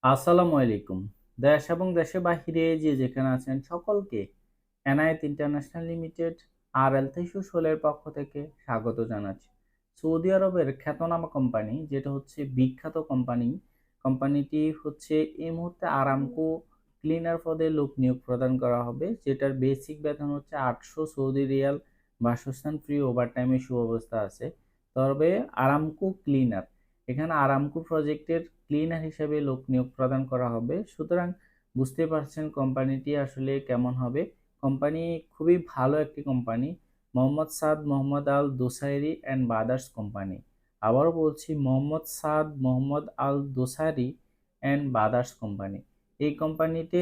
আসসালামু আলাইকুম। দেশ এবং দেশের বাহিরে যে যেখানে আছেন সকলকে এনায়েত ইন্টারন্যাশনাল লিমিটেড RL 316 এর পক্ষ থেকে স্বাগত জানাচ্ছি। সৌদি আরবের খ্যাতনামা কোম্পানি যেটা হচ্ছে বিখ্যাত কোম্পানি, কোম্পানিটি হচ্ছে এই মুহূর্তে আরামকো ক্লিনার পদে লোক নিয়োগ প্রদান করা হবে, যেটার বেসিক বেতন হচ্ছে 800 সৌদি রিয়াল, বাসস্থান ফ্রি, ওভারটাইমের সুব্যবস্থা আছে। তবে আরামকো ক্লিনার, এখানে আরামকো প্রজেক্টের ক্লিনার হিসেবে লোক নিয়োগ প্রদান করা হবে। সুতরাং বুঝতে পারছেন কোম্পানিটি আসলে কেমন হবে। কোম্পানি খুবই ভালো একটি company, Mohammad Saad Mohammad Al Dosairi and Brothers company. আবারও বলছি, Mohammad Saad Mohammad Al Dosari and Brothers company. এই কোম্পানিতে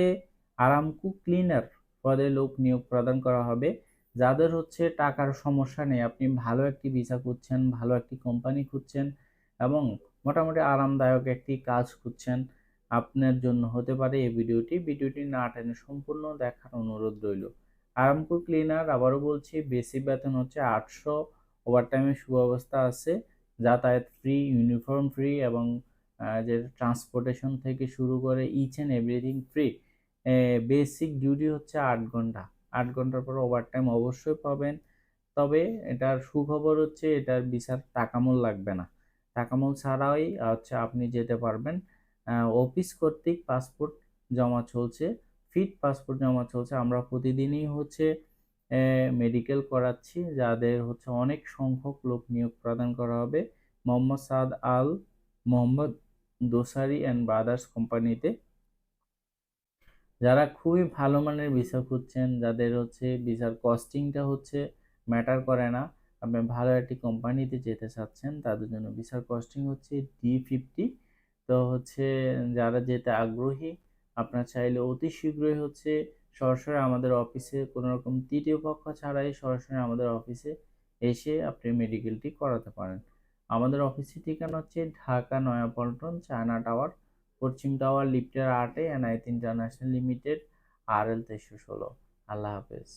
আরামকো ক্লিনার পদে লোক নিয়োগ প্রদান করা হবে। যাদের হচ্ছে টাকার সমস্যা নেই, আপনি ভালো একটি ভিসা খুঁজছেন, ভালো একটি কোম্পানি খুঁজছেন এবং মোটামুটি আরামদায়ক একটি কাজ খুঁজছেন, আপনার জন্য হতে পারে এই ভিডিওটি না টেনে সম্পূর্ণ দেখার অনুরোধ রইল। আরামকো ক্লিনার, আবারও বলছি, বেসিক বেতন হচ্ছে 800, ওভারটাইমের সুব্যবস্থা আছে, যাতায়াত ফ্রি, ইউনিফর্ম ফ্রি এবং যে ট্রান্সপোর্টেশন থেকে শুরু করে each and everything free. Basic duty হচ্ছে 8 ঘন্টা, 8 ঘন্টার পর ওভারটাইম অবশ্যই পাবেন। তবে এটার সুখবর হচ্ছে এটার ভিসার টাকামূল লাগবে না, টাকামূল ছাড়াই হচ্ছে আপনি যেতে পারবেন। অফিস কর্তৃক পাসপোর্ট জমা চলছে, ফিট পাসপোর্ট জমা চলছে। আমরা প্রতিদিনই হচ্ছে মেডিকেল করাচ্ছি, যাদের হচ্ছে অনেক সংখ্যক লোক নিয়োগ প্রদান করা হবে মোহাম্মদ সাদ আল মোহাম্মদ দোসারি অ্যান্ড ব্রাদার্স কোম্পানিতে। যারা খুবই ভালো মানের ভিসা খুঁজছেন, যাদের হচ্ছে ভিসার কস্টিংটা হচ্ছে ম্যাটার করে না, আপনি ভালো একটি কোম্পানিতে যেতে চাচ্ছেন, তাদের জন্য ভিসার কস্টিং হচ্ছে D50। তো হচ্ছে যারা যেতে আগ্রহী, আপনার চাইলে অতি শীঘ্রই হচ্ছে সরাসরি আমাদের অফিসে, কোনো রকম তৃতীয় পক্ষ ছাড়াই সরাসরি আমাদের অফিসে এসে আপনি মেডিকেলটি করাতে পারেন। আমাদের অফিসের ঠিকানা হচ্ছে ঢাকা নয়াপল্টন চায়না টাওয়ার, পশ্চিম টাওয়ার, লিফটের 8-এ, এনায়েত ইন্টারন্যাশনাল লিমিটেড, RL 316। আল্লাহ হাফেজ।